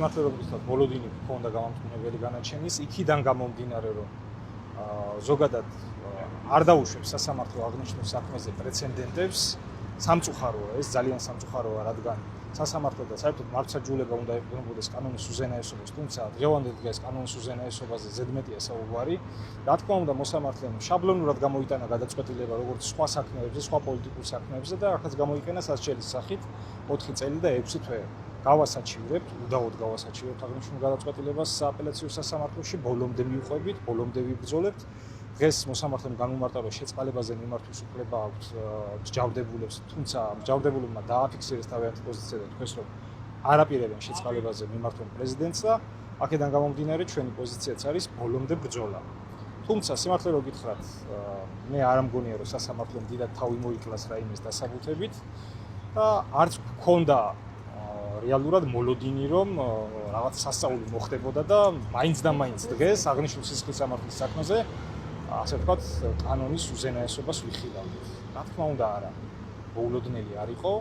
მართლა როგორც ვთქვათ, ბოლოდინი ქონდა გამამტყუნებელი განაჩენის, იქიდან გამომდინარე, რომ ზოგადად არ დაუშვებს სასამართლო აღნიშნულ საქმეზე პრეცედენტებს, სამწუხაროა ეს, ძალიან სამწუხაროა, რადგან სასამართლო და საერთოდ მართლმსაჯულება უნდა ეყრდნობოდეს კანონის უზენაესობას, თუმცა დღევანდელ დღეს კანონის უზენაესობაზე ზედმეტია საუბარი. რა თქმა უნდა, მოსამართლემ შაბლონურად გამოიტანა გადაწყვეტილება როგორც სხვა საქმეებზე, სხვა პოლიტიკურ საქმეებზე და ახაც გამოიყენა სასჯელის სახით 4 წელი და 6 თვე. გავასაჩივრებთ, უდაოდ გავასაჩივრებთ აღნიშნულ გადაწყვეტილებას სააპელაციო სასამართლოში, ბოლომდე მივყვებით, ბოლომდე ვიბრძოლებთ. დღეს მოსამართლემ განუმარტა, რომ შეწყალებაზე მიმართვის უფლება აქვს მსჯავრდებულებს, თუმცა მსჯავრდებულებმა დააფიქსირეს თავიანთი პოზიცია და თქვეს, რომ არაპირებენ შეწყალებაზე მიმართონ პრეზიდენტს და აქედან გამომდინარე ჩვენი პოზიციაც არის ბოლომდე ბრძოლა. თუმცა სიმართლე რო გითხრათ, მე არ მგონია, რომ სასამართლომ დიდად თავი მოიკლას რაიმეს დასაბუთებით და არც გქონდა რეალურად მოლოდინი, რომ რაღაც სასწაული მოხდებოდა და მაინც და მაინც დღეს აღნიშნულ სისხლის სამართლის საქმეზე ასე ვთქვათ, კანონის უზენაესობას ვიხილავთ. რა თქმა უნდა, არა. მოულოდნელი არ იყო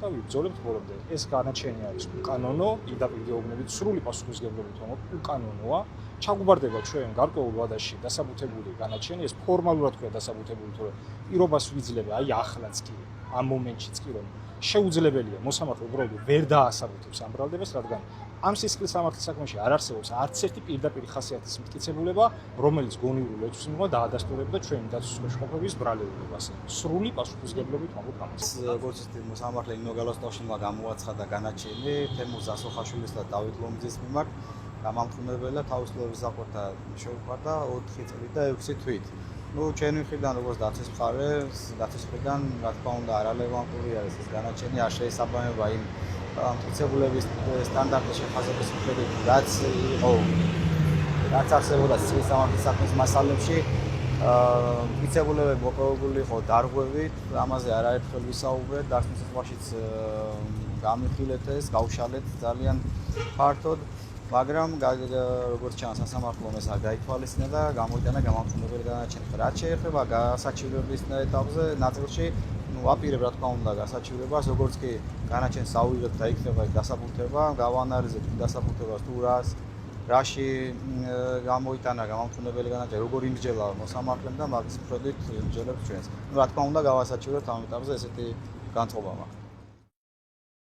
და ვიბრძოლებთ ბოლომდე. ეს განაჩენი არის უკანონო, პირდაპირ გეუბნებით, სრული პასუხისმგებლობით უკანონოა. ჩაგუბარდება ჩვენ გარკვეულ ვადაში დასაბუთებული განაჩენი, ეს ფორმალურად ქვია დასაბუთებული, თორე პირობას ვიძლებ, აი ახლაც კი, ამ მომენტშიც კი რომ შეუძლებელია მოსამართლე უბრალოდ ვერ დაასაბუთებს ამ ბრალდებას, რადგან ამ სისხლის სამართლის საქმეში არ არსებობს არც ერთი პირდაპირ ხასიათის მტკიცებულება, რომელიც გონივრულ ეჭვს მიიღო დაადასტურებდა ჩვენი დაცვის მეშვეობების ბრალეულობას. სრული პასუხისმგებლობით ვამბობ ამას. როგორც მოსამართლე ინო გალოსტაშვილმა გამოაცხადა განაჩენი თემურ ზასოხაშვილის და დავით ლომძის მიმართ გამამტყუნებელია თავისუფლების ზაფხულთა შეუყვარდა 4 წელი და 6 თვით. ჩვენი მხრიდან როგორც დაცვის მხრიდან რა თქმა უნდა არალევანტური არის ეს განაჩენი, არ შეესაბამება იმ მტკიცებულების სტანდარტის შეფასების მიხედვით, რაც არსებობდა სისხლის სამართლის საქმის მასალებში, მტკიცებულებები მოპოვებული იყო დარღვევით, ამაზე არაერთხელ ვისაუბრეთ, დასმის სიტყვაშიც გამიხილეთ ეს, გავშალეთ ძალიან ფართოდ. მაგრამ როგორც ჩანს სასამართლომ ეს არ გაითვალისწინა და გამოიტანა გამამტყუნებელი განაჩენი. რაც შეეხება გასაჩივრების ეტაპზე ნაწილში, ვაპირებ რა თქმა უნდა გასაჩივრებას, როგორც კი განაჩენს ავიღეთ და იქნება დასაბუთება, გავანალიზებთ დასაბუთებას თუ რაში გამოიტანა გამამტყუნებელი განაჩენი, როგორ იმსჯელა მოსამართლემ და მაგის მიხედვით იმსჯელებთ ჩვენს. რა თქმა უნდა გავასაჩივრებთ ამ ეტაპზე ესეთი განწყობა.